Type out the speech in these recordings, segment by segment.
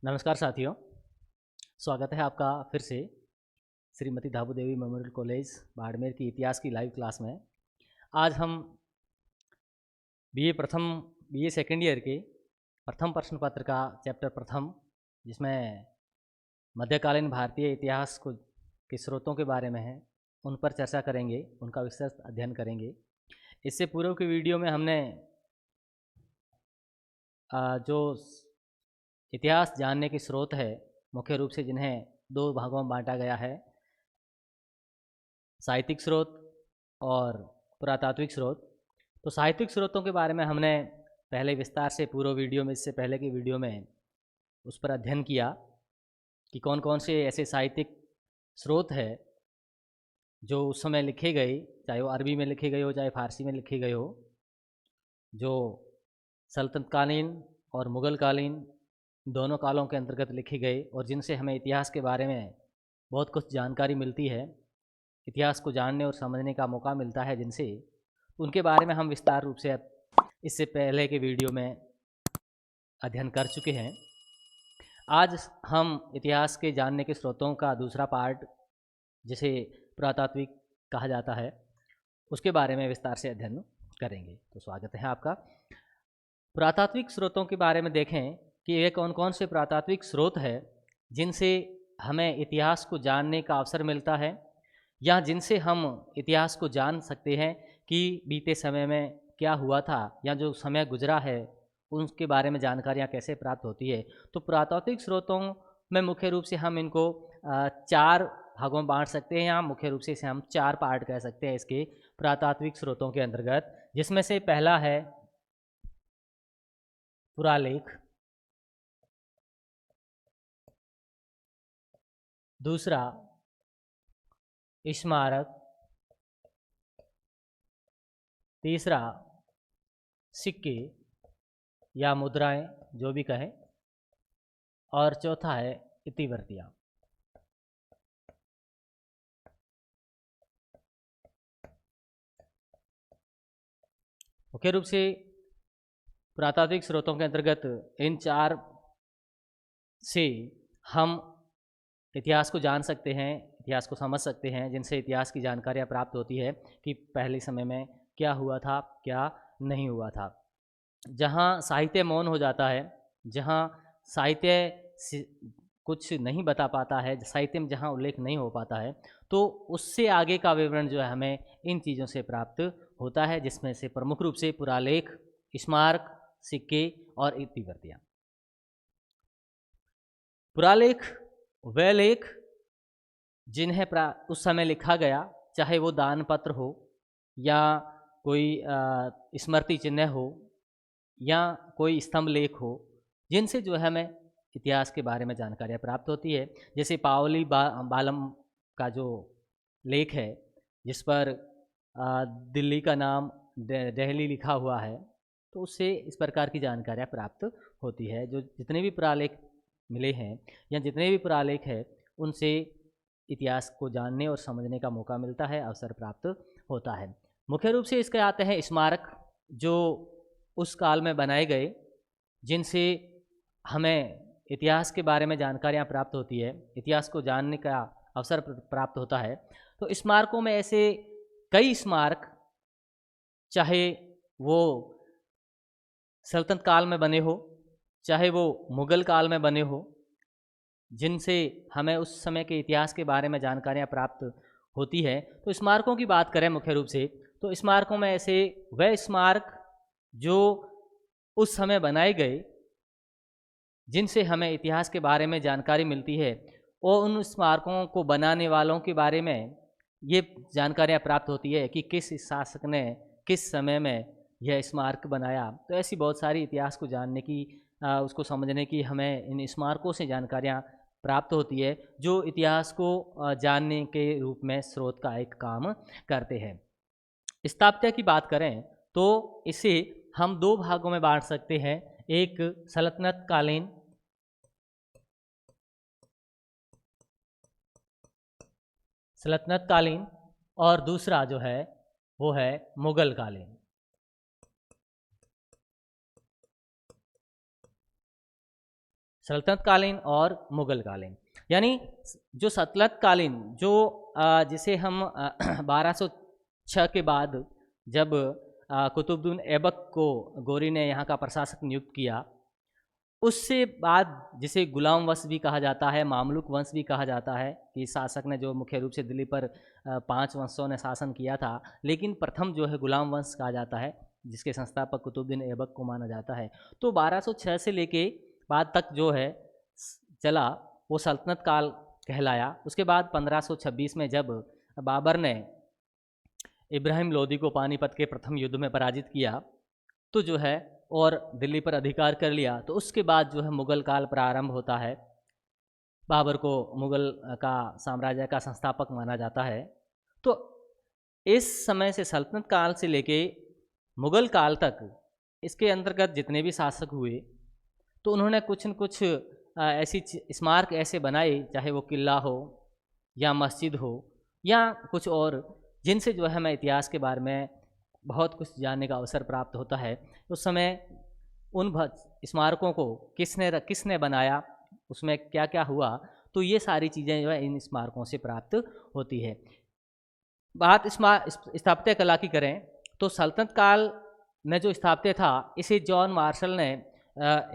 नमस्कार साथियों, स्वागत है आपका फिर से श्रीमती धाबू देवी मेमोरियल कॉलेज बाड़मेर की इतिहास की लाइव क्लास में। आज हम बीए सेकेंड ईयर के प्रथम प्रश्न पत्र का चैप्टर प्रथम, जिसमें मध्यकालीन भारतीय इतिहास को के स्रोतों के बारे में है, उन पर चर्चा करेंगे, उनका विस्तृत अध्ययन करेंगे। इससे पूर्व की वीडियो में हमने जो इतिहास जानने के स्रोत है, मुख्य रूप से जिन्हें दो भागों में बांटा गया है, साहित्यिक स्रोत और पुरातात्विक स्रोत। तो साहित्यिक स्रोतों के बारे में हमने पहले विस्तार से पूर्व वीडियो में, इससे पहले की वीडियो में उस पर अध्ययन किया कि कौन कौन से ऐसे साहित्यिक स्रोत है जो उस समय लिखे गए, चाहे वो अरबी में लिखे गए हो, चाहे फारसी में लिखे गए हो, जो सल्तनतकालीन और मुग़लकालीन दोनों कालों के अंतर्गत लिखे गए और जिनसे हमें इतिहास के बारे में बहुत कुछ जानकारी मिलती है, इतिहास को जानने और समझने का मौका मिलता है जिनसे, उनके बारे में हम विस्तार रूप से इससे पहले के वीडियो में अध्ययन कर चुके हैं। आज हम इतिहास के जानने के स्रोतों का दूसरा पार्ट, जिसे पुरातात्विक कहा जाता है, उसके बारे में विस्तार से अध्ययन करेंगे। तो स्वागत है आपका। पुरातात्विक स्रोतों के बारे में देखें कि ये कौन कौन से पुरातात्विक स्रोत है जिनसे हमें इतिहास को जानने का अवसर मिलता है, या जिनसे हम इतिहास को जान सकते हैं कि बीते समय में क्या हुआ था, या जो समय गुजरा है उनके बारे में जानकारियाँ कैसे प्राप्त होती है। तो पुरातात्विक स्रोतों में मुख्य रूप से हम इनको चार भागों में बांट सकते हैं, या मुख्य रूप से इसे हम चार पार्ट कह सकते हैं इसके पुरातात्विक स्रोतों के अंतर्गत, जिसमें से पहला है पुरालेख, दूसरा स्मारक, तीसरा सिक्के या मुद्राएं जो भी कहें, और चौथा है इतिवृत्तियाँ। मुख्य रूप से पुरातात्विक स्रोतों के अंतर्गत इन चार से हम इतिहास को जान सकते हैं, इतिहास को समझ सकते हैं, जिनसे इतिहास की जानकारियाँ प्राप्त होती है कि पहले समय में क्या हुआ था, क्या नहीं हुआ था। जहाँ साहित्य मौन हो जाता है, जहाँ साहित्य कुछ नहीं बता पाता है, साहित्य में जहाँ उल्लेख नहीं हो पाता है, तो उससे आगे का विवरण जो है हमें इन चीज़ों से प्राप्त होता है, जिसमें से प्रमुख रूप से पुरालेख, स्मारक, सिक्के और इतिवृत्तियाँ। पुरालेख वे लेख जिन्हें उस समय लिखा गया, चाहे वो दान पत्र हो या कोई स्मृति चिन्ह हो या कोई स्तंभ लेख हो, जिनसे जो है हमें इतिहास के बारे में जानकारियाँ प्राप्त होती है। जैसे पावली बालम का जो लेख है, जिस पर दिल्ली का नाम दिल्ली लिखा हुआ है, तो उससे इस प्रकार की जानकारियाँ प्राप्त होती है। जो जितने भी पुरालेख मिले हैं या जितने भी पुरालेख हैं, उनसे इतिहास को जानने और समझने का मौका मिलता है, अवसर प्राप्त होता है। मुख्य रूप से इसके आते हैं स्मारक, जो उस काल में बनाए गए, जिनसे हमें इतिहास के बारे में जानकारियाँ प्राप्त होती है, इतिहास को जानने का अवसर प्राप्त होता है। तो स्मारकों में ऐसे कई स्मारक, चाहे वो सल्तनत काल में बने हो, चाहे वो मुग़ल काल में बने हो, जिनसे हमें उस समय के इतिहास के बारे में जानकारियाँ प्राप्त होती है। तो स्मारकों की बात करें मुख्य रूप से, तो स्मारकों में ऐसे वह स्मारक जो उस समय बनाए गए, जिनसे हमें इतिहास के बारे में जानकारी मिलती है, और उन स्मारकों को बनाने वालों के बारे में ये जानकारियाँ प्राप्त होती है कि किस शासक ने किस समय में यह स्मारक बनाया। तो ऐसी बहुत सारी इतिहास को जानने की, उसको समझने की हमें इन स्मारकों से जानकारियाँ प्राप्त होती है, जो इतिहास को जानने के रूप में स्रोत का एक काम करते हैं। स्थापत्य की बात करें तो इसे हम दो भागों में बांट सकते हैं, एक सल्तनत कालीन और दूसरा जो है वो है मुग़ल कालीन। सल्तनत कालीन और मुगल कालीन। यानी जो सल्तनत कालीन जो जिसे हम 1206 के बाद जब कुतुबुद्दीन ऐबक को गोरी ने यहाँ का प्रशासक नियुक्त किया, उससे बाद जिसे गुलाम वंश भी कहा जाता है, मामलुक वंश भी कहा जाता है, कि शासक ने जो मुख्य रूप से दिल्ली पर 5 वंशों ने शासन किया था, लेकिन प्रथम जो है गुलाम वंश कहा जाता है, जिसके संस्थापक कुतुबुद्दीन ऐबक को माना जाता है। तो 1206 से लेके बाद तक जो है चला वो सल्तनत काल कहलाया। उसके बाद 1526 में जब बाबर ने इब्राहिम लोदी को पानीपत के प्रथम युद्ध में पराजित किया, तो जो है और दिल्ली पर अधिकार कर लिया, तो उसके बाद जो है मुगल काल प्रारंभ होता है। बाबर को मुगल का साम्राज्य का संस्थापक माना जाता है। तो इस समय से सल्तनत काल से लेके मुगल काल तक इसके अंतर्गत जितने भी शासक हुए, तो उन्होंने कुछ न कुछ ऐसी स्मारक ऐसे बनाए, चाहे वो किला हो या मस्जिद हो या कुछ और, जिनसे जो है हमें इतिहास के बारे में बहुत कुछ जानने का अवसर प्राप्त होता है। उस समय उन स्मारकों को किसने बनाया, उसमें क्या क्या हुआ, तो ये सारी चीज़ें जो है इन स्मारकों से प्राप्त होती है। बात स्थापत्य कला की करें तो सल्तनत काल में जो स्थापत्य था, इसे जॉन मार्शल ने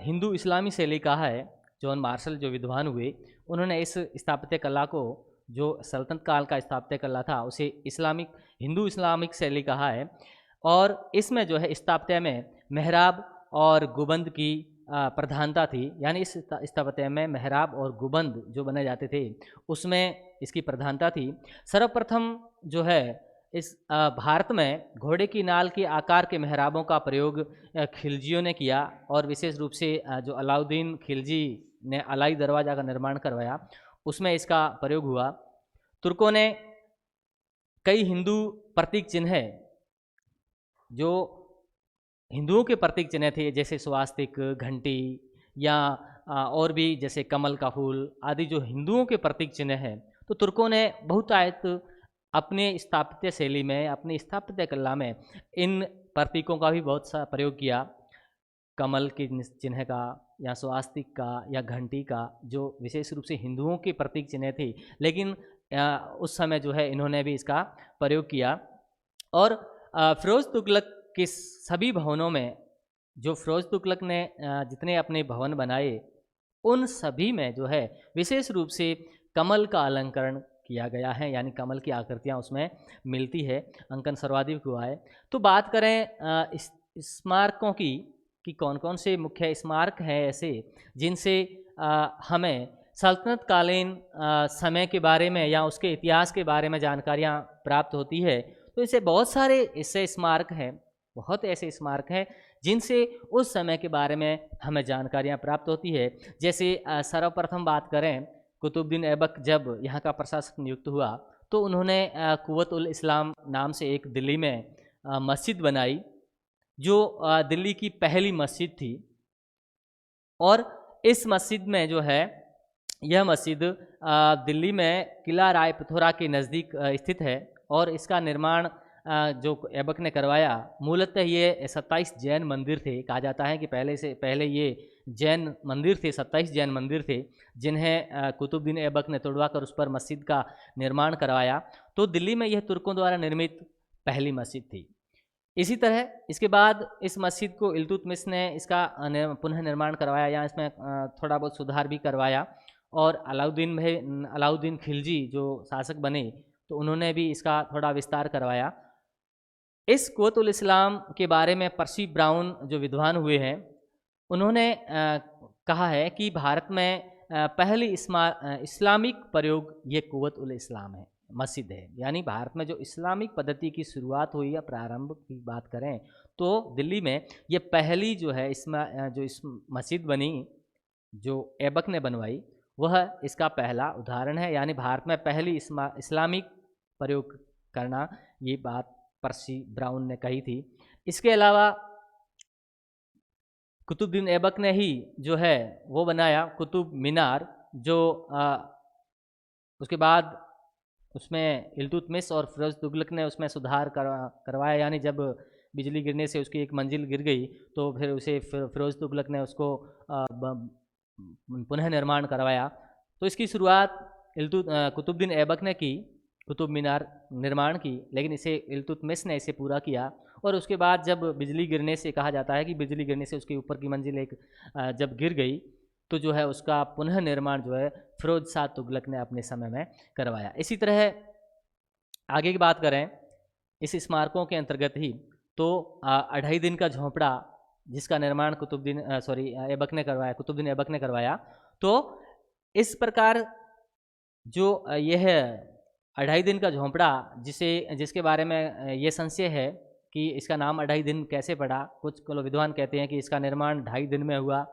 हिंदू इस्लामी शैली कहा है। जॉन मार्शल जो विद्वान हुए, उन्होंने इस स्थापत्य कला को, जो सल्तनत काल का स्थापत्य कला था, उसे हिंदू इस्लामिक शैली कहा है। और इसमें जो है स्थापत्य में मेहराब और गुबंद की प्रधानता थी। यानी इस स्थापत्य में मेहराब और गुबंद जो बने जाते थे, उसमें इसकी प्रधानता थी। सर्वप्रथम जो है इस भारत में घोड़े की नाल के आकार के मेहराबों का प्रयोग खिलजियों ने किया, और विशेष रूप से जो अलाउद्दीन खिलजी ने अलाई दरवाज़ा का निर्माण करवाया, उसमें इसका प्रयोग हुआ। तुर्कों ने कई हिंदू प्रतीक चिन्ह जो हिंदुओं के प्रतीक चिन्ह थे, जैसे स्वास्तिक, घंटी या और भी जैसे कमल का फूल आदि जो हिंदुओं के प्रतीक चिन्ह हैं, तो तुर्कों ने बहुतायत अपने स्थापत्य शैली में, अपनी स्थापत्य कला में इन प्रतीकों का भी बहुत सा प्रयोग किया। कमल के चिन्ह का या स्वास्तिक का या घंटी का, जो विशेष रूप से हिंदुओं के प्रतीक चिन्ह थे, लेकिन उस समय जो है इन्होंने भी इसका प्रयोग किया। और फिरोज तुगलक के सभी भवनों में, जो फिरोज तुगलक ने जितने अपने भवन बनाए, उन सभी में जो है विशेष रूप से कमल का अलंकरण किया गया है, यानी कमल की आकृतियाँ उसमें मिलती है, अंकन सर्वाधिक हुआ है। तो बात करें स्मारकों की कि कौन कौन से मुख्य स्मारक हैं ऐसे जिनसे हमें सल्तनत कालीन समय के बारे में या उसके इतिहास के बारे में जानकारियाँ प्राप्त होती है, तो इसे बहुत सारे ऐसे स्मारक हैं, बहुत ऐसे स्मारक हैं जिनसे उस समय के बारे में हमें जानकारियाँ प्राप्त होती है। जैसे सर्वप्रथम बात करें, कुतुबुद्दीन ऐबक जब यहाँ का प्रशासक नियुक्त हुआ, तो उन्होंने कुव्वत उल इस्लाम नाम से एक दिल्ली में मस्जिद बनाई, जो दिल्ली की पहली मस्जिद थी। और इस मस्जिद में जो है, यह मस्जिद दिल्ली में किला राय पिथौरा के नज़दीक स्थित है, और इसका निर्माण जो ऐबक ने करवाया, मूलतः ये 27 जैन मंदिर थे। कहा जाता है कि पहले ये जैन मंदिर थे, 27 जैन मंदिर थे, जिन्हें कुतुबुद्दीन ऐबक ने तोड़वा कर उस पर मस्जिद का निर्माण करवाया। तो दिल्ली में यह तुर्कों द्वारा निर्मित पहली मस्जिद थी। इसी तरह इसके बाद इस मस्जिद को इल्तुतमिश ने इसका पुनः निर्माण करवाया, या इसमें थोड़ा बहुत सुधार भी करवाया। और अलाउद्दीन खिलजी जो शासक बने, तो उन्होंने भी इसका थोड़ा विस्तार करवाया। इस कुव्वत उल इस्लाम के बारे में पर्सी ब्राउन जो विद्वान हुए हैं, उन्होंने कहा है कि भारत में पहली इस्लामिक प्रयोग ये कुव्वत उल इस्लाम है, मस्जिद है। यानी भारत में जो इस्लामिक पद्धति की शुरुआत हुई या प्रारंभ की बात करें, तो दिल्ली में ये पहली जो है जो इस मस्जिद बनी, जो ऐबक ने बनवाई, वह इसका पहला उदाहरण है। यानी भारत में पहली इस्लामिक प्रयोग करना, ये बात पर्सी ब्राउन ने कही थी। इसके अलावा कुतुबुद्दीन ऐबक ने ही जो है वो बनाया कुतुब मीनार, जो उसके बाद उसमें इल्तुतमिश और फिरोज तुगलक ने उसमें सुधार करवाया। यानी जब बिजली गिरने से उसकी एक मंजिल गिर गई, तो फिर उसे फिरोज तुगलक ने उसको पुनः निर्माण करवाया। तो इसकी शुरुआत कुतुबुद्दीन ऐबक ने की, कुतुब मीनार निर्माण की, लेकिन इसे इल्तुतमिश ने इसे पूरा किया। और उसके बाद जब बिजली गिरने से, कहा जाता है कि बिजली गिरने से उसके ऊपर की मंजिल एक जब गिर गई, तो जो है उसका पुनः निर्माण जो है फिरोज शाह तुगलक ने अपने समय में करवाया। इसी तरह आगे की बात करें इस स्मारकों के अंतर्गत ही, तो 2.5 दिन का झोंपड़ा जिसका निर्माण ऐबक ने करवाया, कुतुबुद्दीन ऐबक ने करवाया। तो इस प्रकार जो यह 2.5 दिन का झोंपड़ा जिसके बारे में ये संशय है कि इसका नाम 2.5 दिन कैसे पड़ा। कुछ विद्वान कहते हैं कि इसका निर्माण 2.5 दिन में हुआ,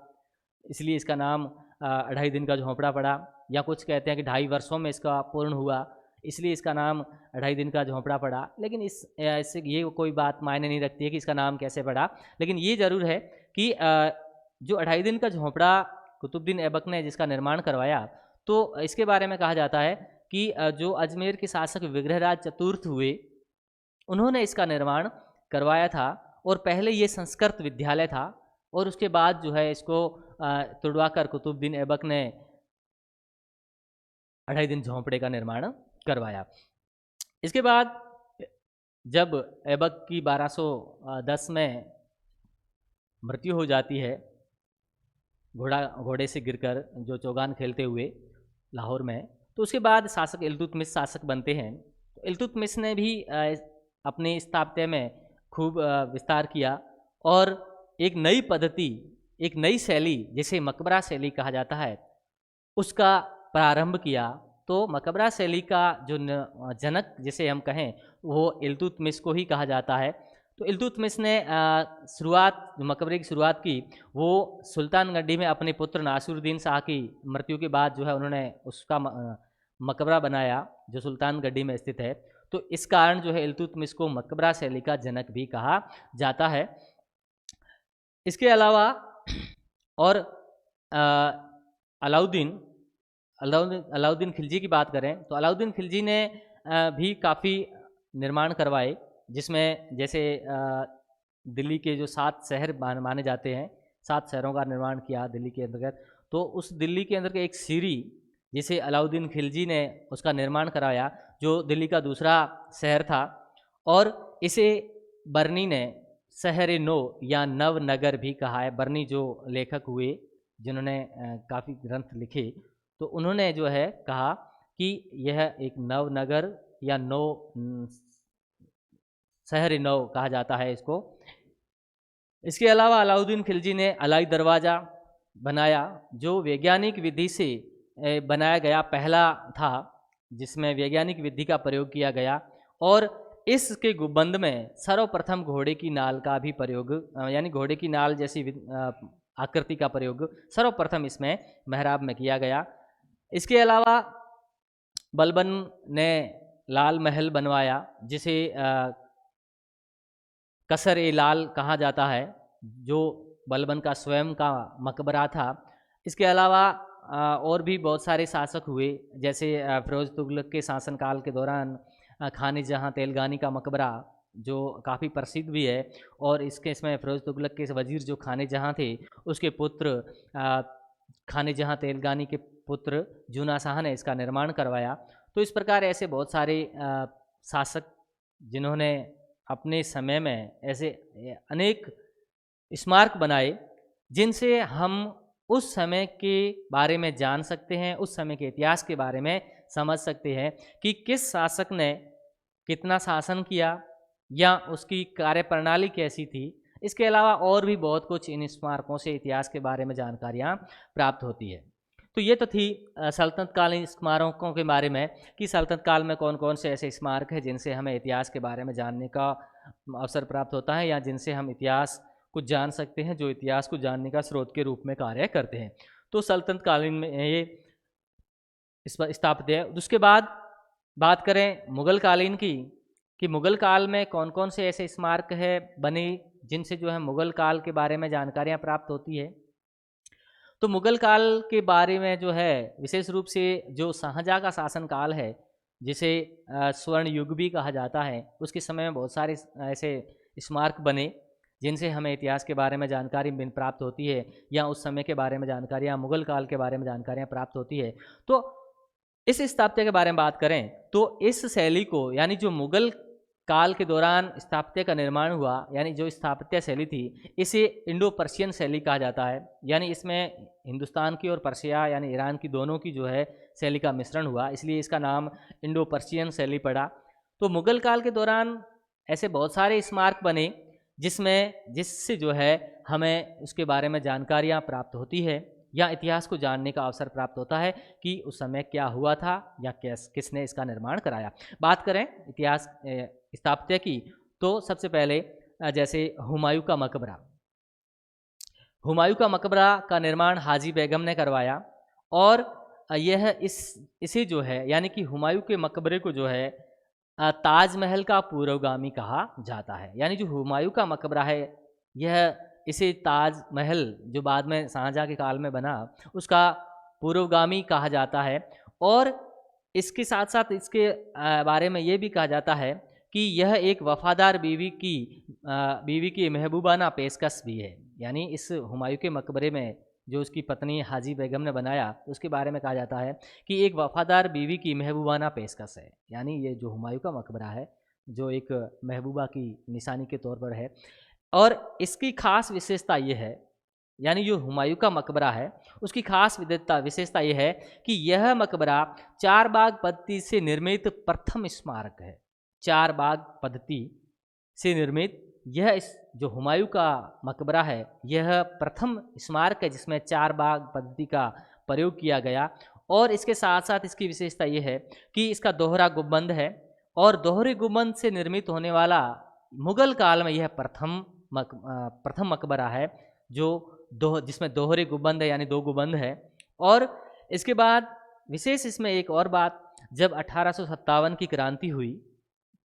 इसलिए इसका नाम 2.5 दिन का झोंपड़ा पड़ा, या कुछ कहते हैं कि 2.5 वर्षों में इसका पूर्ण हुआ, इसलिए इसका नाम 2.5 दिन का झोंपड़ा पड़ा। लेकिन इससे ये कोई बात मायने नहीं रखती है कि इसका नाम कैसे पड़ा। लेकिन ये ज़रूर है कि जो 2.5 दिन का झोंपड़ा कुतुबुद्दीन ऐबक ने जिसका निर्माण करवाया, तो इसके बारे में कहा जाता है कि जो अजमेर के शासक विग्रहराज चतुर्थ हुए, उन्होंने इसका निर्माण करवाया था। और पहले ये संस्कृत विद्यालय था, और उसके बाद जो है इसको तुड़वाकर कुतुबुद्दीन ऐबक ने 2.5 दिन झोंपड़े का निर्माण करवाया। इसके बाद जब ऐबक की 1210 में मृत्यु हो जाती है, घोड़े से गिरकर जो चौगान खेलते हुए लाहौर में, तो उसके बाद शासक इल्तुतमिश शासक बनते हैं। तो इल्तुतमिश ने भी अपने स्थापत्य में खूब विस्तार किया, और एक नई पद्धति, एक नई शैली जिसे मकबरा शैली कहा जाता है, उसका प्रारंभ किया। तो मकबरा शैली का जो जनक जिसे हम कहें, वो इल्तुतमिश को ही कहा जाता है। तो इल्तुतमिश ने मकबरे की शुरुआत की, वो सुल्तानगंडी में अपने पुत्र नासिरुद्दीन शाह की मृत्यु के बाद जो है उन्होंने उसका मकबरा बनाया, जो सुल्तानगंडी में स्थित है। तो इस कारण जो है इल्तुतमिश को मकबरा शैली का जनक भी कहा जाता है। इसके अलावा और अलाउद्दीन खिलजी की बात करें, तो अलाउद्दीन खिलजी ने भी काफ़ी निर्माण करवाए, जिसमें जैसे दिल्ली के जो 7 शहर माने जाते हैं, 7 शहरों का निर्माण किया दिल्ली के अंतर्गत। तो उस दिल्ली के अंदर के एक सीरी जिसे अलाउद्दीन खिलजी ने उसका निर्माण कराया, जो दिल्ली का दूसरा शहर था। और इसे बर्नी ने शहर नो या नवनगर भी कहा है। बर्नी जो लेखक हुए जिन्होंने काफ़ी ग्रंथ लिखे, तो उन्होंने जो है कहा कि यह एक नवनगर या शहर नौ कहा जाता है इसको। इसके अलावा अलाउद्दीन खिलजी ने अलाई दरवाज़ा बनाया, जो वैज्ञानिक विधि से बनाया गया पहला था, जिसमें वैज्ञानिक विधि का प्रयोग किया गया। और इसके गुंबद में सर्वप्रथम घोड़े की नाल का भी प्रयोग, यानी घोड़े की नाल जैसी आकृति का प्रयोग सर्वप्रथम इसमें मेहराब में किया गया। इसके अलावा बलबन ने लाल महल बनवाया, जिसे कसर ए लाल कहा जाता है, जो बलबन का स्वयं का मकबरा था। इसके अलावा और भी बहुत सारे शासक हुए, जैसे फिरोज तुगलक के शासनकाल के दौरान खाने जहाँ तेलगानी का मकबरा, जो काफ़ी प्रसिद्ध भी है। और इसमें फिरोज तुगलक के वजीर जो खाने जहाँ थे, उसके पुत्र खाने जहाँ तेलगानी के पुत्र जूना शाह ने इसका निर्माण करवाया। तो इस प्रकार ऐसे बहुत सारे शासक जिन्होंने अपने समय में ऐसे अनेक स्मारक बनाए, जिनसे हम उस समय के बारे में जान सकते हैं, उस समय के इतिहास के बारे में समझ सकते हैं कि किस शासक ने कितना शासन किया या उसकी कार्यप्रणाली कैसी थी। इसके अलावा और भी बहुत कुछ इन स्मारकों से इतिहास के बारे में जानकारियाँ प्राप्त होती है। तो ये तो थी सल्तनत कालीन स्मारकों के बारे में कि सल्तनत काल में कौन कौन से ऐसे स्मारक हैं जिनसे हमें इतिहास के बारे में जानने का अवसर प्राप्त होता है, या जिनसे हम इतिहास को जान सकते हैं, जो इतिहास को जानने का स्रोत के रूप में कार्य करते हैं। तो सल्तनत कालीन में ये इस पर स्थापित है। उसके बाद बात करें मुग़ल कालीन की, कि मुग़ल काल में कौन कौन से ऐसे स्मारक है बने जिनसे जो है मुग़ल काल के बारे में जानकारियाँ प्राप्त होती है। तो मुग़ल काल के बारे में जो है विशेष रूप से जो शाहजहाँ का शासनकाल है, जिसे स्वर्ण युग भी कहा जाता है, उसके समय में बहुत सारे ऐसे स्मारक बने, जिनसे हमें इतिहास के बारे में जानकारी प्राप्त होती है या उस समय के बारे में जानकारियाँ, मुगल काल के बारे में जानकारियाँ प्राप्त होती है। तो इस स्थापत्य के बारे में बात करें तो इस शैली को, यानी जो मुगल काल के दौरान स्थापत्य का निर्माण हुआ, यानी जो स्थापत्य शैली थी, इसे इंडो पर्शियन शैली कहा जाता है। यानी इसमें हिंदुस्तान की और पर्शिया यानी ईरान की दोनों की जो है शैली का मिश्रण हुआ, इसलिए इसका नाम इंडो पर्शियन शैली पड़ा। तो मुगल काल के दौरान ऐसे बहुत सारे स्मारक बने जिससे जो है हमें उसके बारे में जानकारियाँ प्राप्त होती है या इतिहास को जानने का अवसर प्राप्त होता है कि उस समय क्या हुआ था या किसने इसका निर्माण कराया। बात करें इतिहास स्थापत्य की तो सबसे पहले जैसे हुमायूं का मकबरा। हुमायूं का मकबरा का निर्माण हाजी बेगम ने करवाया और यह इसे जो है यानी कि हुमायूं के मकबरे को जो है ताजमहल का पूर्वगामी कहा जाता है। यानी जो हुमायूं का मकबरा है यह इसे ताजमहल जो बाद में शाहजहां के काल में बना उसका पूर्वगामी कहा जाता है। और इसके साथ साथ इसके बारे में ये भी कहा जाता है कि यह एक वफादार बीवी की महबूबाना पेशकश भी है। यानी इस हुमायूं के मकबरे में जो उसकी पत्नी हाजी बेगम ने बनाया उसके बारे में कहा जाता है कि एक वफादार बीवी की महबूबाना पेशकश है। यानी ये जो हुमायूं का मकबरा है जो एक महबूबा की निशानी के तौर पर है। और इसकी खास विशेषता ये है, यानी जो हुमायूं का मकबरा है उसकी खास विशेषता ये है कि यह मकबरा चार बाग पद्धति से निर्मित प्रथम स्मारक है। चार बाग पद्धति से निर्मित यह इस जो हुमायूं का मकबरा है यह प्रथम स्मारक है जिसमें चार बाग पद्धति का प्रयोग किया गया। और इसके साथ साथ इसकी विशेषता ये है कि इसका दोहरा गुंबद है और दोहरे गुंबद से निर्मित होने वाला मुगल काल में यह प्रथम मकबरा है जो जिसमें दोहरे गुंबद है, यानी दो गुंबद है। और इसके बाद विशेष इसमें एक और बात, जब 1857 की क्रांति हुई,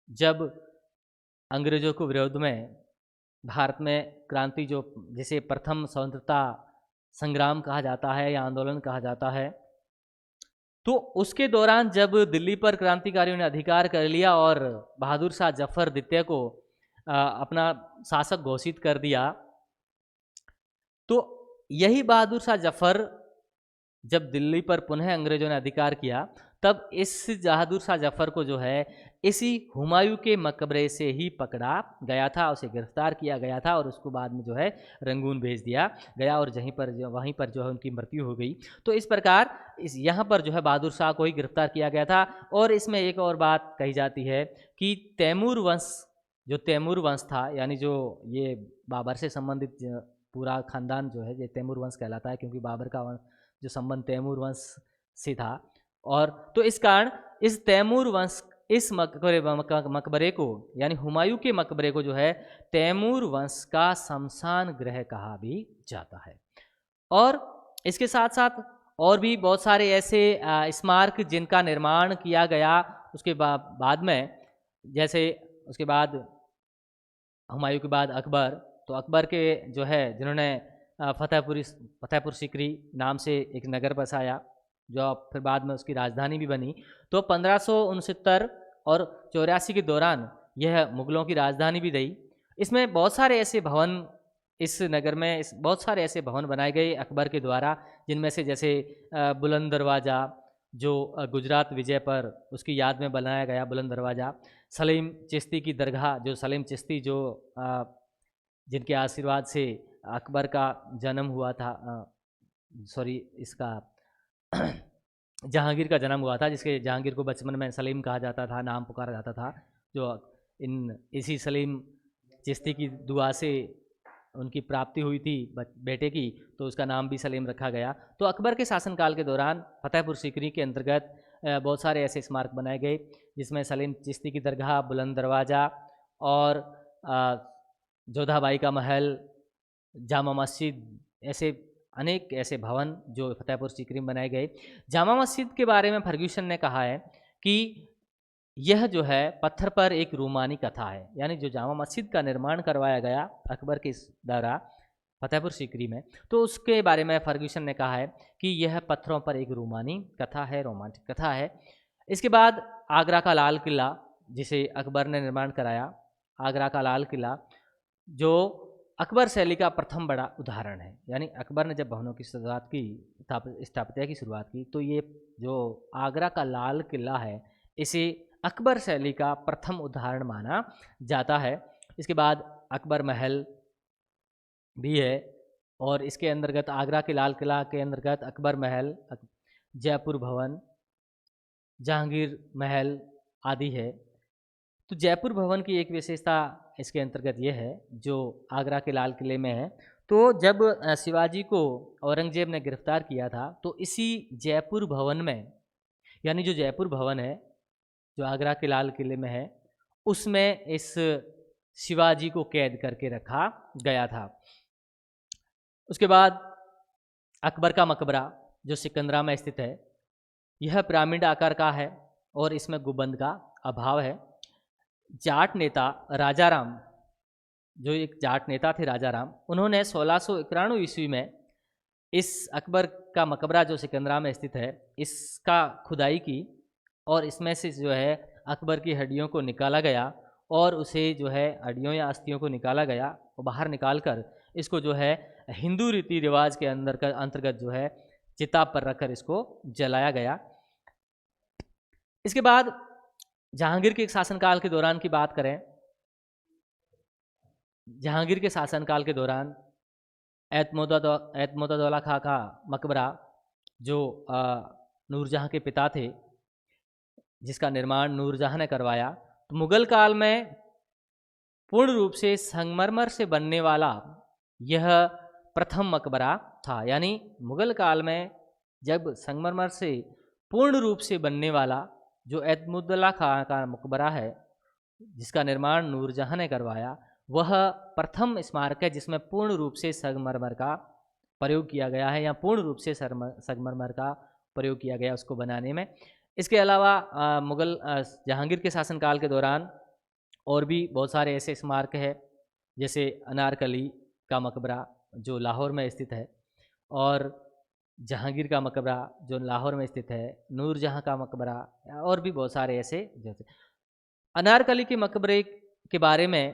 जब अंग्रेजों के विरोध में भारत में क्रांति जो जिसे प्रथम स्वतंत्रता संग्राम कहा जाता है या आंदोलन कहा जाता है, तो उसके दौरान जब दिल्ली पर क्रांतिकारियों ने अधिकार कर लिया और बहादुर शाह जफर द्वितीय को अपना शासक घोषित कर दिया, तो यही बहादुर शाह जफर जब दिल्ली पर पुनः अंग्रेजों ने अधिकार किया तब इस बहादुर शाह जफर को जो है इसी हुमायूं के मकबरे से ही पकड़ा गया था, उसे गिरफ्तार किया गया था और उसको बाद में जो है रंगून भेज दिया गया और वहीं पर जो है उनकी मृत्यु हो गई। तो इस प्रकार यहाँ पर जो है बहादुर शाह को ही गिरफ्तार किया गया था। और इसमें एक और बात कही जाती है कि तैमूर वंश था, यानी जो ये बाबर से संबंधित पूरा खानदान जो है ये तैमूर वंश कहलाता है, क्योंकि बाबर का जो संबंध तैमूर वंश से था। और तो इस कारण इस तैमूर वंश इस मकबरे को यानी हुमायूं के मकबरे को जो है तैमूर वंश का शमशान गृह कहा भी जाता है। और इसके साथ साथ और भी बहुत सारे ऐसे स्मारक जिनका निर्माण किया गया उसके बाद में, जैसे उसके बाद हुमायूं के बाद अकबर, तो अकबर के जो है जिन्होंने फतेहपुर सीकरी नाम से एक नगर बसाया जो फिर बाद में उसकी राजधानी भी बनी। तो 1569 और 84 के दौरान यह मुगलों की राजधानी भी रही। इसमें बहुत सारे ऐसे भवन इस नगर में बहुत सारे ऐसे भवन बनाए गए अकबर के द्वारा, जिनमें से जैसे बुलंद दरवाज़ा जो गुजरात विजय पर उसकी याद में बनाया गया बुलंद दरवाज़ा, सलीम चिश्ती की दरगाह जो सलीम चिश्ती जो जिनके आशीर्वाद से अकबर का जन्म हुआ था, इसका जहांगीर का जन्म हुआ था, जिसके जहांगीर को बचपन में सलीम कहा जाता था, नाम पुकारा जाता था, जो इसी सलीम चिश्ती की दुआ से उनकी प्राप्ति हुई थी बेटे की, तो उसका नाम भी सलीम रखा गया। तो अकबर के शासनकाल के दौरान फतेहपुर सीकरी के अंतर्गत बहुत सारे ऐसे स्मारक बनाए गए जिसमें सलीम चिश्ती की दरगाह, बुलंद दरवाज़ा और जोधाबाई का महल, जामा मस्जिद, ऐसे अनेक ऐसे भवन जो फतेहपुर सीकरी में बनाए गए। जामा मस्जिद के बारे में फर्ग्यूसन ने कहा है कि यह जो है पत्थर पर एक रूमानी कथा है, यानी जो जामा मस्जिद का निर्माण करवाया गया अकबर के द्वारा फतेहपुर सीकरी में, तो उसके बारे में फर्ग्यूसन ने कहा है कि यह पत्थरों पर एक रूमानी कथा है, रोमांटिक कथा है। इसके बाद आगरा का लाल किला जिसे अकबर ने निर्माण कराया, आगरा का लाल किला जो अकबर शैली का प्रथम बड़ा उदाहरण है। यानी अकबर ने जब भवनों की शुरुआत की, स्थापत्य की शुरुआत की, तो ये जो आगरा का लाल किला है, इसे अकबर शैली का प्रथम उदाहरण माना जाता है। इसके बाद अकबर महल भी है, और इसके अंतर्गत आगरा के लाल किला के अंतर्गत अकबर महल, जयपुर भवन, जहांगीर महल आदि है। तो जयपुर भवन की एक विशेषता इसके अंतर्गत ये है, जो आगरा के लाल किले में है। तो जब शिवाजी को औरंगजेब ने गिरफ्तार किया था, तो इसी जयपुर भवन में, यानी जो जयपुर भवन है जो आगरा के लाल किले में है, उसमें इस शिवाजी को कैद करके रखा गया था। उसके बाद अकबर का मकबरा जो सिकंदरा में स्थित है, यह पिरामिड आकार का है और इसमें गुंबद का अभाव है। जाट नेता राजाराम, जो एक जाट नेता थे राजाराम, उन्होंने 1691 ईस्वी में इस अकबर का मकबरा जो सिकंदरा में स्थित है, इसका खुदाई की, और इसमें से जो है अकबर की हड्डियों को निकाला गया, और उसे जो है हड्डियों या अस्थियों को निकाला गया और बाहर निकाल कर इसको जो है हिंदू रीति रिवाज के अंतर्गत जो है चिता पर रखकर इसको जलाया गया। इसके बाद जहांगीर के शासनकाल के दौरान की बात करें, जहांगीर के शासनकाल के दौरान एतमोदौला खां का मकबरा, जो नूरजहां के पिता थे, जिसका निर्माण नूरजहां ने करवाया, तो मुगल काल में पूर्ण रूप से संगमरमर से बनने वाला यह प्रथम मकबरा था। यानी मुगल काल में जब संगमरमर से पूर्ण रूप से बनने वाला जो एतमुद्दौला खां का मकबरा है, जिसका निर्माण नूरजहां ने करवाया, वह प्रथम स्मारक है जिसमें पूर्ण रूप से संगमरमर का प्रयोग किया गया है, या पूर्ण रूप से संगमरमर का प्रयोग किया गया उसको बनाने में। इसके अलावा मुगल जहांगीर के शासनकाल के दौरान और भी बहुत सारे ऐसे स्मारक हैं, जैसे अनारकली का मकबरा जो लाहौर में स्थित है, और जहांगीर का मकबरा जो लाहौर में स्थित है, नूरजहां का मकबरा, और भी बहुत सारे ऐसे। जैसे अनारकली के मकबरे के बारे में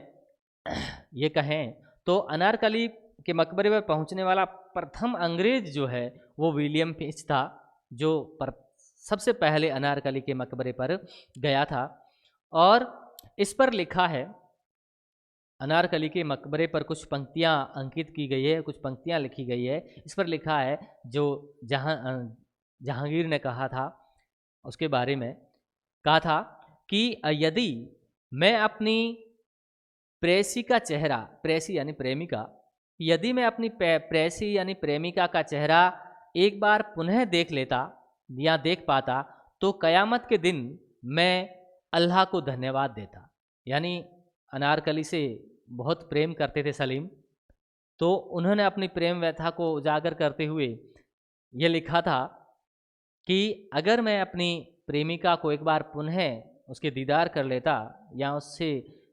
ये कहें तो अनारकली के मकबरे में पहुंचने वाला प्रथम अंग्रेज जो है वो विलियम फिंच था, जो सबसे पहले अनारकली के मकबरे पर गया था। और इस पर लिखा है, अनारकली के मकबरे पर कुछ पंक्तियाँ अंकित की गई है, कुछ पंक्तियाँ लिखी गई है। इस पर लिखा है, जो जहांगीर ने कहा था, उसके बारे में कहा था कि यदि मैं अपनी प्रेसी का चेहरा, प्रेसी यानी प्रेमिका, यदि मैं अपनी प्रेसी यानी प्रेमिका का चेहरा एक बार पुनः देख लेता या देख पाता, तो कयामत के दिन मैं अल्लाह को धन्यवाद देता। यानी अनारकली से बहुत प्रेम करते थे सलीम, तो उन्होंने अपनी प्रेम व्यथा को उजागर करते हुए ये लिखा था कि अगर मैं अपनी प्रेमिका को एक बार पुनः उसके दीदार कर लेता या उससे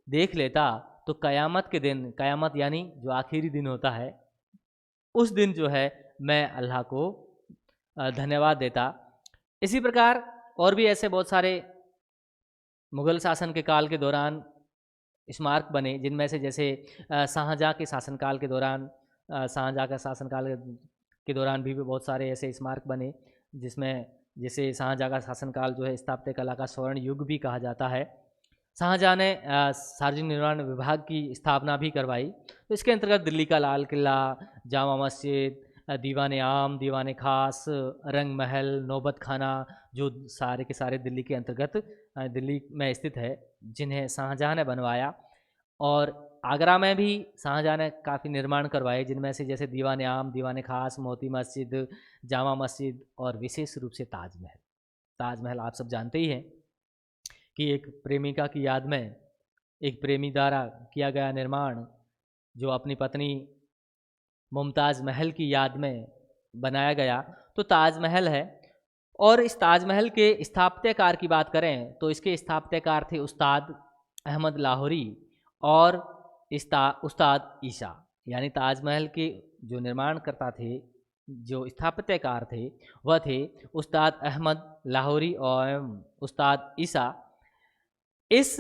देख लेता, तो कयामत के दिन, कयामत यानी जो आखिरी दिन होता है, उस दिन जो है मैं अल्लाह को धन्यवाद देता। इसी प्रकार और भी ऐसे बहुत सारे मुग़ल शासन के काल के दौरान स्मारक बने, जिनमें से जैसे शाहजहाँ के शासनकाल के दौरान, शाहजहाँ का शासनकाल के दौरान भी बहुत सारे ऐसे स्मारक बने, जिसमें जैसे शाहजहाँ का शासनकाल जो है स्थापत्य कला का स्वर्ण युग भी कहा जाता है। शाहजहाँ ने सार्वजनिक निर्माण विभाग की स्थापना भी करवाई। तो इसके अंतर्गत दिल्ली का लाल किला, जामा मस्जिद, दीवान आम, दीवान खास, रंग महल, नौबत खाना, जो सारे के सारे दिल्ली के अंतर्गत दिल्ली में स्थित है, जिन्हें शाहजहाँ ने बनवाया। और आगरा में भी शाहजहाँ ने काफ़ी निर्माण करवाए, जिनमें से जैसे दीवान आम, दीवान खास, मोती मस्जिद, जामा मस्जिद, और विशेष रूप से ताजमहल। ताजमहल आप सब जानते ही हैं कि एक प्रेमिका की याद में, एक प्रेमी द्वारा किया गया निर्माण, जो अपनी पत्नी मुमताज़ महल की याद में बनाया गया, तो ताजमहल है। और इस ताजमहल के स्थापत्यकार की बात करें तो इसके स्थापत्यकार थे उस्ताद अहमद लाहौरी और उस्ताद ईसा। यानी ताजमहल के जो निर्माणकर्ता थे, जो स्थापत्यकार थे, वह थे उस्ताद अहमद लाहौरी और उस्ताद ईसा। इस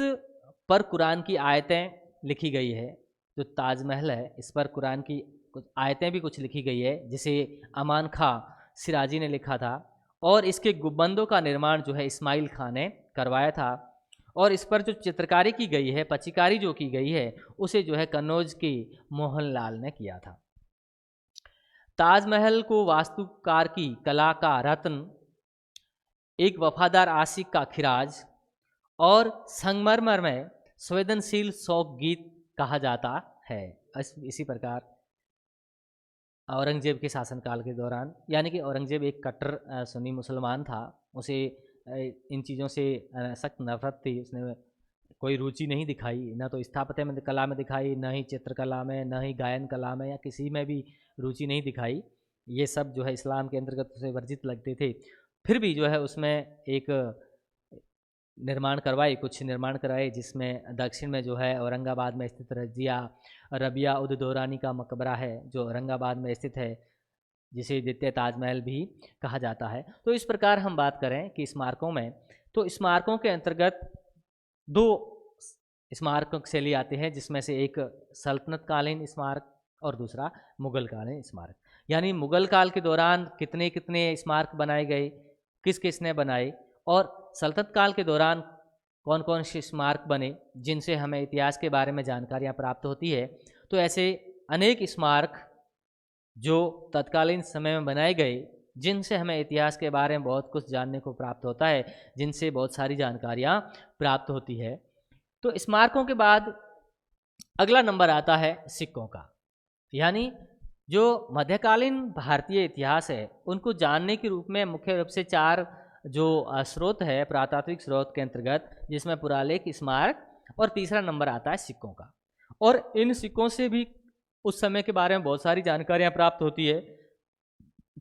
पर कुरान की आयतें लिखी गई है, जो ताजमहल है इस पर कुरान की कुछ आयतें भी कुछ लिखी गई है, जिसे अमान खां सिराजी ने लिखा था, और इसके गुंबदों का निर्माण जो है इस्माइल खां ने करवाया था, और इस पर जो चित्रकारी की गई है, पचिकारी जो की गई है, उसे जो है कन्नौज की मोहनलाल ने किया था। ताजमहल को वास्तुकार की कला का रत्न, एक वफादार आशिक का खिराज और संगमरमर में संवेदनशील शोक गीत कहा जाता है। इसी प्रकार औरंगजेब के शासनकाल के दौरान, यानी कि औरंगजेब एक कट्टर सुन्नी मुसलमान था, उसे इन चीज़ों से सख्त नफरत थी। उसने कोई रुचि नहीं दिखाई, ना तो स्थापत्य में कला में दिखाई, ना ही चित्रकला में, ना ही गायन कला में, या किसी में भी रुचि नहीं दिखाई। ये सब जो है इस्लाम के अंतर्गत उसे वर्जित लगते थे। फिर भी जो है उसमें एक निर्माण करवाए, कुछ निर्माण करवाए, जिसमें दक्षिण में जो है औरंगाबाद में स्थित रबिया उद दौरानी का मकबरा है, जो औरंगाबाद में स्थित है, जिसे द्वितीय ताजमहल भी कहा जाता है। तो इस प्रकार हम बात करें कि स्मारकों में, तो स्मारकों के अंतर्गत दो स्मारक शैली आते हैं, जिसमें से एक सल्तनत कालीन स्मारक और दूसरा मुगल कालीन स्मारक। यानी मुगल काल के दौरान कितने कितने स्मारक बनाए गए, किस किसने बनाए, और सल्तनत काल के दौरान कौन कौन से स्मारक बने, जिनसे हमें इतिहास के बारे में जानकारियाँ प्राप्त होती है। तो ऐसे अनेक स्मारक जो तत्कालीन समय में बनाए गए, जिनसे हमें इतिहास के बारे में बहुत कुछ जानने को प्राप्त होता है, जिनसे बहुत सारी जानकारियाँ प्राप्त होती है। तो स्मारकों के बाद अगला नंबर आता है सिक्कों का। यानी जो मध्यकालीन भारतीय इतिहास है, उनको जानने के रूप में मुख्य रूप से 4 जो स्रोत है पुरातात्विक स्रोत के अंतर्गत, जिसमें पुरालेख, स्मारक और तीसरा नंबर आता है सिक्कों का। और इन सिक्कों से भी उस समय के बारे में बहुत सारी जानकारियाँ प्राप्त होती है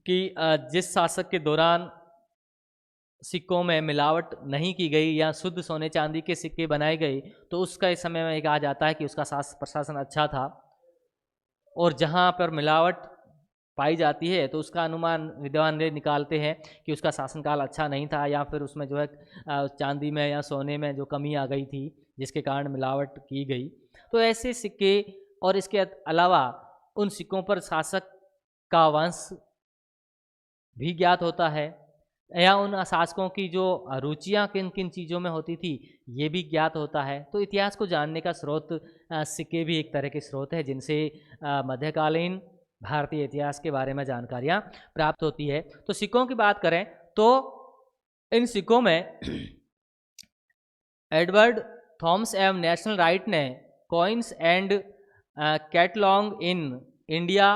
कि जिस शासक के दौरान सिक्कों में मिलावट नहीं की गई या शुद्ध सोने चांदी के सिक्के बनाए गए, तो उसका इस समय में कहा जाता है कि उसका प्रशासन अच्छा था। और जहाँ पर मिलावट पाई जाती है तो उसका अनुमान विद्वान ये निकालते हैं कि उसका शासनकाल अच्छा नहीं था, या फिर उसमें जो है चांदी में या सोने में जो कमी आ गई थी, जिसके कारण मिलावट की गई। तो ऐसे सिक्के, और इसके अलावा उन सिक्कों पर शासक का वंश भी ज्ञात होता है, या उन शासकों की जो रुचियाँ किन किन चीज़ों में होती थी, ये भी ज्ञात होता है। तो इतिहास को जानने का स्रोत सिक्के भी एक तरह के स्रोत है, जिनसे मध्यकालीन भारतीय इतिहास के बारे में जानकारियाँ प्राप्त होती है। तो सिक्कों की बात करें तो इन सिक्कों में एडवर्ड थॉमस एवं नेशनल राइट ने coins and catalogue in India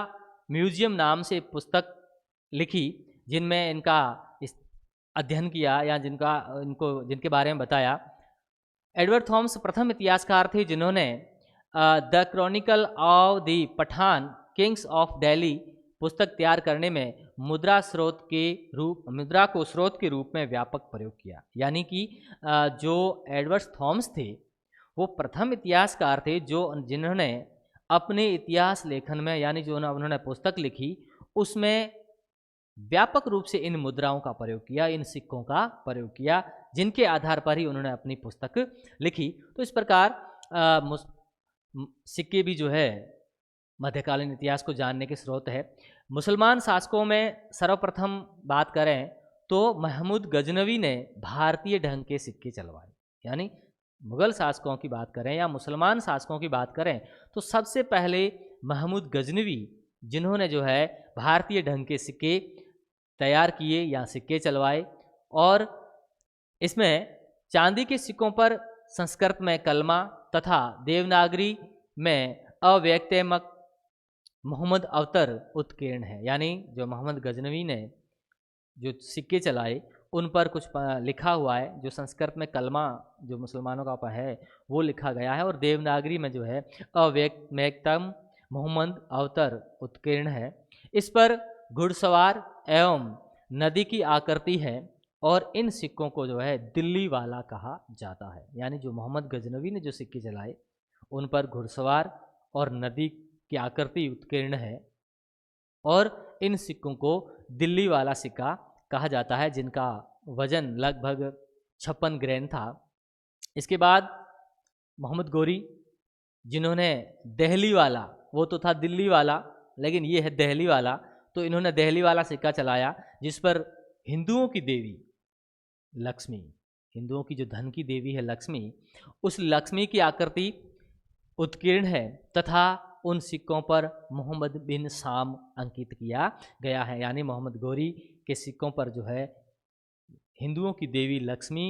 museum नाम से पुस्तक लिखी, जिनमें इनका अध्ययन किया या जिनके बारे में बताया। एडवर्ड थॉमस प्रथम इतिहासकार थे जिन्होंने the chronicle of the Pathan kings of Delhi पुस्तक तैयार करने में मुद्रा को स्रोत के रूप में व्यापक प्रयोग किया। यानी कि जो एडवर्ड थॉमस थे वो प्रथम इतिहासकार थे जिन्होंने अपने इतिहास लेखन में, यानी जो उन्होंने पुस्तक लिखी, उसमें व्यापक रूप से इन मुद्राओं का प्रयोग किया, इन सिक्कों का प्रयोग किया, जिनके आधार पर ही उन्होंने अपनी पुस्तक लिखी। तो इस प्रकार सिक्के भी जो है मध्यकालीन इतिहास को जानने के स्रोत है। मुसलमान शासकों में सर्वप्रथम बात करें तो महमूद गजनवी ने भारतीय ढंग के सिक्के चलवाए। यानी मुगल शासकों की बात करें या मुसलमान शासकों की बात करें तो सबसे पहले महमूद गजनवी, जिन्होंने जो है भारतीय ढंग के सिक्के तैयार किए या सिक्के चलवाए, और इसमें चांदी के सिक्कों पर संस्कृत में कलमा तथा देवनागरी में अव्यक्तमक मोहम्मद अवतर उत्कीर्ण है। यानी जो मोहम्मद गजनवी ने जो सिक्के चलाए उन पर कुछ लिखा हुआ है, जो संस्कृत में कलमा जो मुसलमानों का है वो लिखा गया है, और देवनागरी में जो है अव्यक्तम मोहम्मद अवतर उत्कीर्ण है। इस पर घुड़सवार एवं नदी की आकृति है, और इन सिक्कों को जो है दिल्ली वाला कहा जाता है। यानी जो मोहम्मद गजनवी ने जो सिक्के चलाए उन पर घुड़सवार और नदी की आकृति उत्कीर्ण है, और इन सिक्कों को दिल्ली वाला सिक्का कहा जाता है, जिनका वजन लगभग 56 ग्राम था। इसके बाद मोहम्मद गोरी, जिन्होंने दिल्ली वाला, वो तो था दिल्ली वाला, लेकिन ये है दिल्ली वाला, तो इन्होंने दिल्ली वाला सिक्का चलाया जिस पर हिंदुओं की देवी लक्ष्मी, हिंदुओं की जो धन की देवी है लक्ष्मी, उस लक्ष्मी की आकृति उत्कीर्ण है तथा उन सिक्कों पर मोहम्मद बिन साम अंकित किया गया है। यानी मोहम्मद गोरी के सिक्कों पर जो है हिंदुओं की देवी लक्ष्मी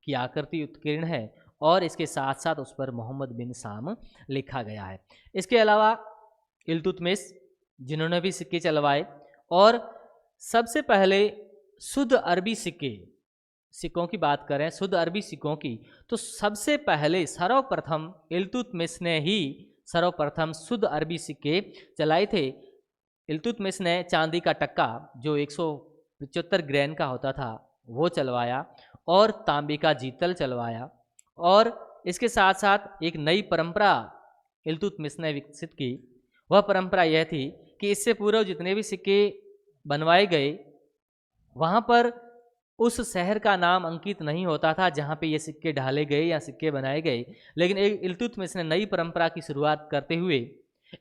की आकृति उत्कीर्ण है और इसके साथ साथ उस पर मोहम्मद बिन साम लिखा गया है। इसके अलावा इल्तुतमिश, जिन्होंने भी सिक्के चलवाए, और सबसे पहले शुद्ध अरबी सिक्कों की बात करें, शुद्ध अरबी सिक्कों की, तो सबसे पहले सर्वप्रथम इल्तुतमिश ने ही सर्वप्रथम शुद्ध अरबी सिक्के चलाए थे। इल्तुतमिश ने चांदी का टक्का जो 175 ग्रैन का होता था वो चलवाया और तांबे का जीतल चलवाया, और इसके साथ साथ एक नई परंपरा इल्तुतमिश ने विकसित की। वह परंपरा यह थी कि इससे पूर्व जितने भी सिक्के बनवाए गए वहाँ पर उस शहर का नाम अंकित नहीं होता था जहाँ पे ये सिक्के ढाले गए या सिक्के बनाए गए, लेकिन एक इल्तुतमिश ने नई परंपरा की शुरुआत करते हुए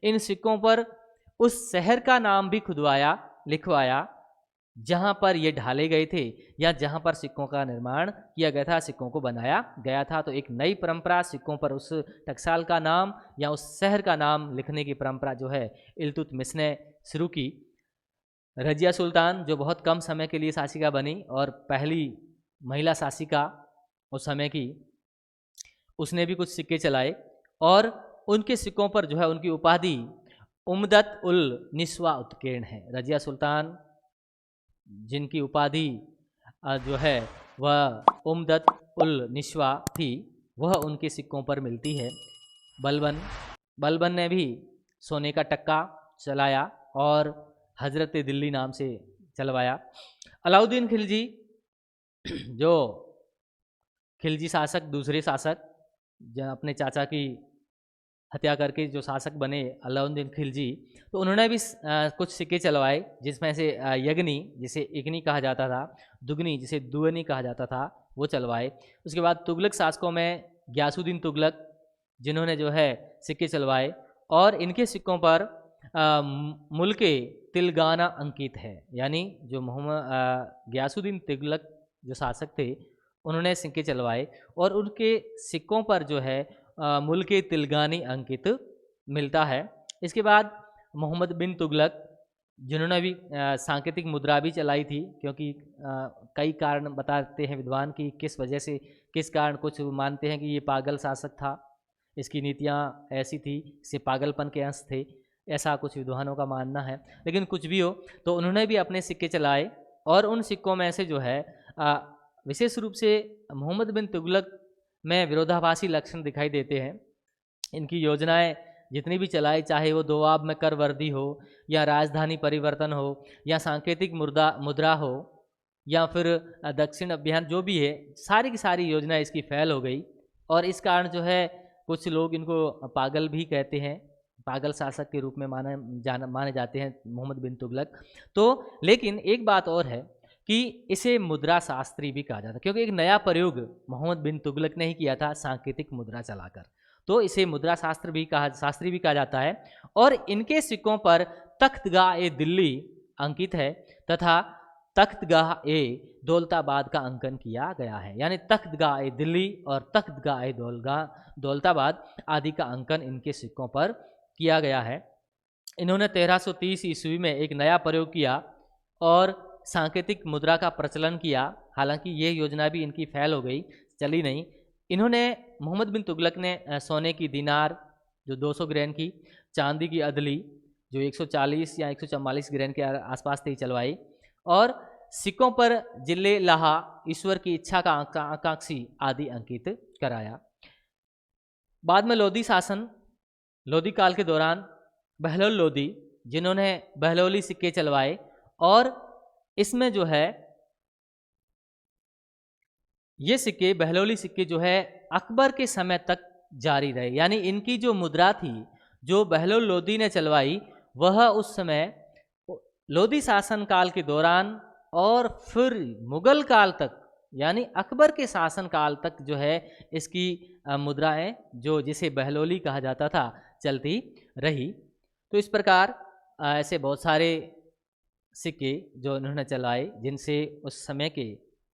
इन सिक्कों पर उस शहर का नाम भी खुदवाया, लिखवाया जहाँ पर ये ढाले गए थे या जहाँ पर सिक्कों का निर्माण किया गया था, सिक्कों को बनाया गया था। तो एक नई परंपरा, सिक्कों पर उस टकसाल का नाम या उस शहर का नाम लिखने की परंपरा जो है इल्तुतमिश ने शुरू की। रजिया सुल्तान जो बहुत कम समय के लिए शासिका बनी और पहली महिला शासिका उस समय की, उसने भी कुछ सिक्के चलाए और उनके सिक्कों पर जो है उनकी उपाधि उम्दत उल निस्वा उत्कीर्ण है। रजिया सुल्तान जिनकी उपाधि जो है वह उम्दत उल निस्वा थी, वह उनके सिक्कों पर मिलती है। बलबन ने भी सोने का टक्का चलाया और हजरत दिल्ली नाम से चलवाया। अलाउद्दीन खिलजी, जो खिलजी शासक, दूसरे शासक, जो अपने चाचा की हत्या करके जो शासक बने अलाउद्दीन खिलजी, तो उन्होंने भी कुछ सिक्के चलवाए जिसमें से यगनी जिसे इगनी कहा जाता था, दुगनी जिसे दुगनी कहा जाता था, वो चलवाए। उसके बाद तुगलक शासकों में गयासुद्दीन तुगलक, जिन्होंने जो है सिक्के चलवाए और इनके सिक्कों पर मुल्के तिलगाना अंकित है। यानी जो गयासुद्दीन तुगलक जो शासक थे उन्होंने सिक्के चलवाए और उनके सिक्कों पर जो है मुल्के तिलगानी अंकित मिलता है। इसके बाद मोहम्मद बिन तुगलक, जिन्होंने भी सांकेतिक मुद्रा भी चलाई थी, क्योंकि कई कारण बताते हैं विद्वान की किस वजह से, किस कारण। कुछ मानते हैं कि ये पागल शासक था, इसकी नीतियाँ ऐसी थी, इससे पागलपन के अंश थे, ऐसा कुछ विद्वानों का मानना है। लेकिन कुछ भी हो, तो उन्होंने भी अपने सिक्के चलाए और उन सिक्कों में से जो है विशेष रूप से मोहम्मद बिन तुगलक में विरोधाभासी लक्षण दिखाई देते हैं। इनकी योजनाएं जितनी भी चलाई, चाहे वो दोआब में कर वर्दी हो या राजधानी परिवर्तन हो या सांकेतिक मुद्रा हो या फिर दक्षिण अभियान, जो भी है, सारी की सारी योजना इसकी फेल हो गई और इस कारण जो है कुछ लोग इनको पागल भी कहते हैं, पागल शासक के रूप में माने जाते हैं मोहम्मद बिन तुगलक। तो लेकिन एक बात और है कि इसे मुद्रा शास्त्री भी कहा जाता है, क्योंकि एक नया प्रयोग मोहम्मद बिन तुगलक ने ही किया था सांकेतिक मुद्रा चलाकर, तो इसे मुद्रा शास्त्री भी कहा जाता है। और इनके सिक्कों पर तख्तगाह-ए दिल्ली अंकित है तथा तख्तगाह-ए दौलताबाद का अंकन किया गया है। यानी तख्तगाह-ए दिल्ली और तख्तगाह-ए दौलताबाद आदि का अंकन इनके सिक्कों पर किया गया है। इन्होंने 1330 ईस्वी में एक नया प्रयोग किया और सांकेतिक मुद्रा का प्रचलन किया। हालांकि ये योजना भी इनकी फेल हो गई, चली नहीं। इन्होंने, मोहम्मद बिन तुगलक ने सोने की दीनार जो 200 ग्रैन की, चांदी की अदली जो 140 या 144 ग्रैन के आसपास थी चलवाई और सिक्कों पर जिले लाहा, ईश्वर की इच्छा का आकांक्षी आदि अंकित कराया। बाद में लोधी शासन, लोधी काल के दौरान बहलोल लोधी, जिन्होंने बहलोली सिक्के चलवाए और इसमें जो है ये सिक्के, बहलोली सिक्के जो है अकबर के समय तक जारी रहे। यानी इनकी जो मुद्रा थी जो बहलोल लोधी ने चलवाई, वह उस समय लोधी शासन काल के दौरान और फिर मुगल काल तक, यानी अकबर के शासनकाल तक जो है इसकी मुद्राएं, जो जिसे बहलोली कहा जाता था, चलती रही। तो इस प्रकार ऐसे बहुत सारे सिक्के जो इन्होंने चलाए, जिनसे उस समय के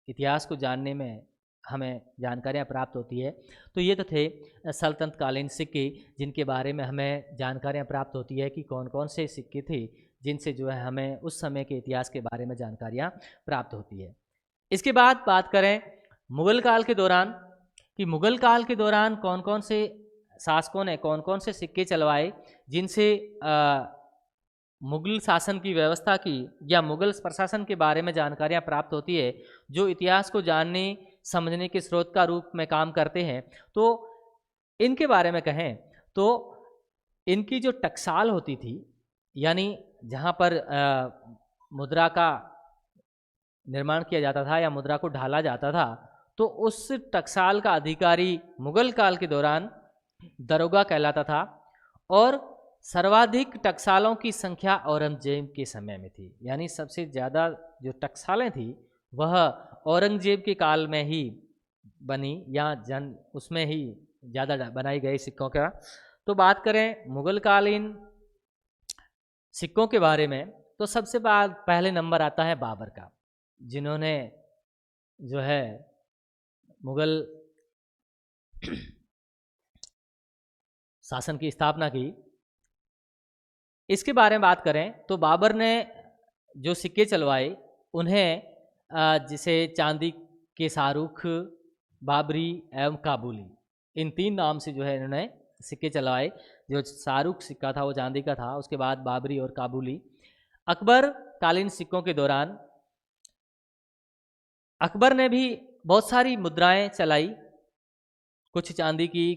इतिहास को जानने में हमें जानकारियाँ प्राप्त होती है। तो ये तो थे सल्तनत कालीन सिक्के, जिनके बारे में हमें जानकारियाँ प्राप्त होती है कि कौन कौन से सिक्के थे जिनसे जो है हमें उस समय के इतिहास के बारे में जानकारियाँ प्राप्त होती है। इसके बाद बात करें मुग़ल काल के दौरान, कि मुग़ल काल के दौरान कौन कौन से शासकों ने कौन कौन से सिक्के चलवाए, जिनसे मुग़ल शासन की व्यवस्था की या मुग़ल प्रशासन के बारे में जानकारियाँ प्राप्त होती है, जो इतिहास को जानने समझने के स्रोत का रूप में काम करते हैं। तो इनके बारे में कहें तो इनकी जो टकसाल होती थी, यानी जहाँ पर मुद्रा का निर्माण किया जाता था या मुद्रा को ढाला जाता था, तो उस टकसाल का अधिकारी मुग़ल काल के दौरान दरोगा कहलाता था। और सर्वाधिक टकसालों की संख्या औरंगजेब के समय में थी, यानी सबसे ज़्यादा जो टकसालें थी वह औरंगजेब के काल में ही बनी या उसमें ही ज़्यादा बनाई गई सिक्कों का। तो बात करें मुग़ल कालीन सिक्कों के बारे में, तो सबसे पहले नंबर आता है बाबर का, जिन्होंने जो है मुग़ल शासन की स्थापना की। इसके बारे में बात करें तो बाबर ने जो सिक्के चलवाए उन्हें जिसे चांदी के शाहरुख, बाबरी एवं काबुली, इन 3 नाम से जो है इन्होंने सिक्के चलवाए। जो शाहरुख सिक्का था वो चांदी का था, उसके बाद बाबरी और काबुली। अकबर कालीन सिक्कों के दौरान अकबर ने भी बहुत सारी मुद्राएं चलाई, कुछ चांदी की।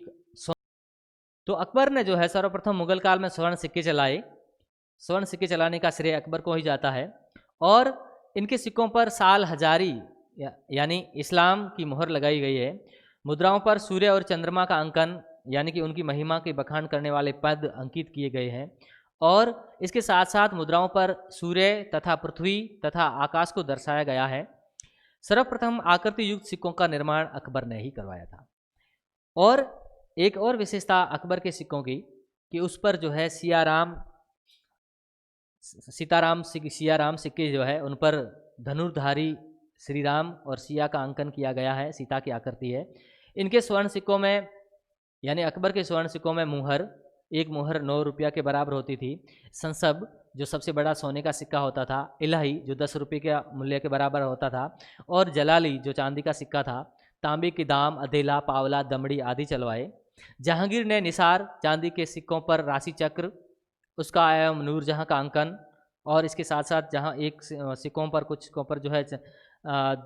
तो अकबर ने जो है सर्वप्रथम मुग़ल काल में स्वर्ण सिक्के चलाए। स्वर्ण सिक्के चलाने का श्रेय अकबर को ही जाता है। और इनके सिक्कों पर साल हजारी यानी इस्लाम की मोहर लगाई गई है। मुद्राओं पर सूर्य और चंद्रमा का अंकन, यानी कि उनकी महिमा के बखान करने वाले पद अंकित किए गए हैं। और इसके साथ साथ मुद्राओं पर सूर्य तथा पृथ्वी तथा आकाश को दर्शाया गया है। सर्वप्रथम आकृति युक्त सिक्कों का निर्माण अकबर ने ही करवाया था। और एक और विशेषता अकबर के सिक्कों की कि उस पर जो है सीताराम सिक्के जो है उन पर धनुर्धारी श्री राम और सिया का अंकन किया गया है, सीता की आकृति है। इनके स्वर्ण सिक्कों में, यानी अकबर के स्वर्ण सिक्कों में मुहर, एक मुहर 9 रुपया के बराबर होती थी। संसब जो सबसे बड़ा सोने का सिक्का होता था, इलाही जो 10 रुपये के मूल्य के बराबर होता था, और जलाली जो चांदी का सिक्का था। तांबे के दाम, अधेला, पावला, दमड़ी आदि चलवाए। जहांगीर ने निसार चांदी के सिक्कों पर राशि चक्र, उसका एवं नूरजहाँ का अंकन, और इसके साथ साथ जहाँ एक सिक्कों पर कुछ सिक्कों पर जो है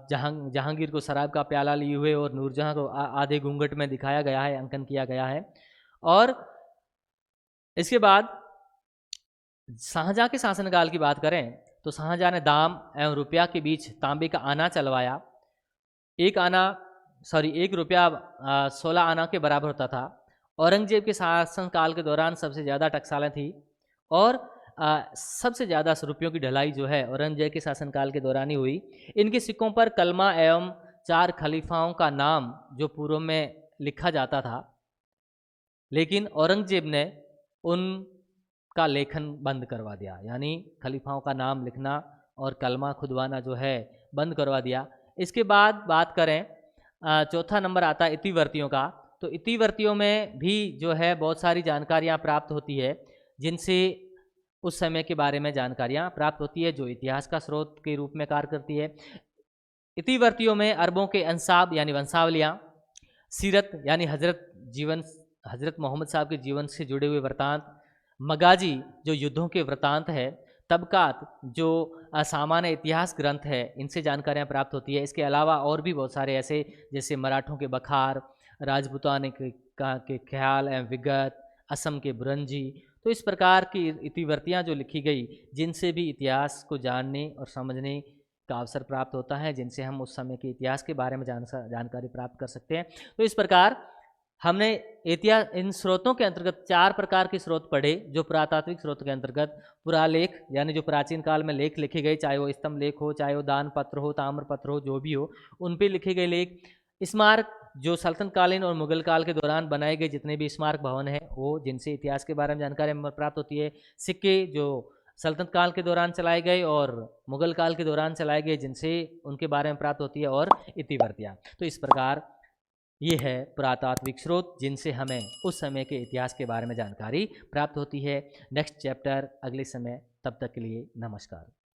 जहांगीर को शराब का प्याला लिए हुए और नूरजहाँ को आधे घूंघट में दिखाया गया है, अंकन किया गया है। और इसके बाद शाहजहाँ के शासनकाल की बात करें तो शाहजहाँ ने दाम एवं रुपया के बीच तांबे का आना चलवाया। 1 रुपया 16 आना के बराबर होता था। औरंगजेब के शासनकाल के दौरान सबसे ज़्यादा टकसालें थी, और सबसे ज़्यादा रुपयों की ढलाई जो है औरंगजेब के शासनकाल के दौरान ही हुई। इनके सिक्कों पर कलमा एवं 4 खलीफाओं का नाम जो पूर्व में लिखा जाता था, लेकिन औरंगजेब ने उनका लेखन बंद करवा दिया, यानी खलीफाओं का नाम लिखना और कलमा खुदवाना जो है बंद करवा दिया। इसके बाद बात करें, चौथा नंबर आता है इतिवर्तियों का। तो इतिवर्तियों में भी जो है बहुत सारी जानकारियाँ प्राप्त होती है, जिनसे उस समय के बारे में जानकारियाँ प्राप्त होती है, जो इतिहास का स्रोत के रूप में कार्य करती है। इतिवर्तियों में अरबों के अंसाब यानी वंशावलियाँ, सीरत यानी हजरत मोहम्मद साहब के जीवन से जुड़े हुए वृतांत, मगाजी जो युद्धों के वृतांत है, तबकात जो सामान्य इतिहास ग्रंथ है, इनसे जानकारियाँ प्राप्त होती है। इसके अलावा और भी बहुत सारे ऐसे, जैसे मराठों के बखार, राजपूताने के ख्याल एवं विगत, असम के बुरंजी। तो इस प्रकार की इतिवर्तियाँ जो लिखी गई, जिनसे भी इतिहास को जानने और समझने का अवसर प्राप्त होता है, जिनसे हम उस समय के इतिहास के बारे में जानकारी प्राप्त कर सकते हैं। तो इस प्रकार हमने इतिहास इन स्रोतों के अंतर्गत 4 प्रकार के स्रोत पढ़े, जो पुरातात्विक स्रोत के अंतर्गत पुरालेख यानी जो प्राचीन काल में लेख लिखे गए, चाहे वो स्तंभ लेख हो, चाहे वो दान पत्र हो, ताम्र पत्र हो, जो भी हो, उन पे लिखे गए लेख। स्मारक जो सल्तनत कालीन और मुगल काल के दौरान बनाए गए जितने भी स्मारक भवन हैं, वो जिनसे इतिहास के बारे में जानकारी हमें प्राप्त होती है। सिक्के जो सल्तनत काल के दौरान चलाए गए और मुगल काल के दौरान चलाए गए, जिनसे उनके बारे में प्राप्त होती है, और इतिवर्तियाँ। तो इस प्रकार ये है पुरातात्विक स्रोत, जिनसे हमें उस समय के इतिहास के बारे में जानकारी प्राप्त होती है। नेक्स्ट चैप्टर अगले समय, तब तक के लिए नमस्कार।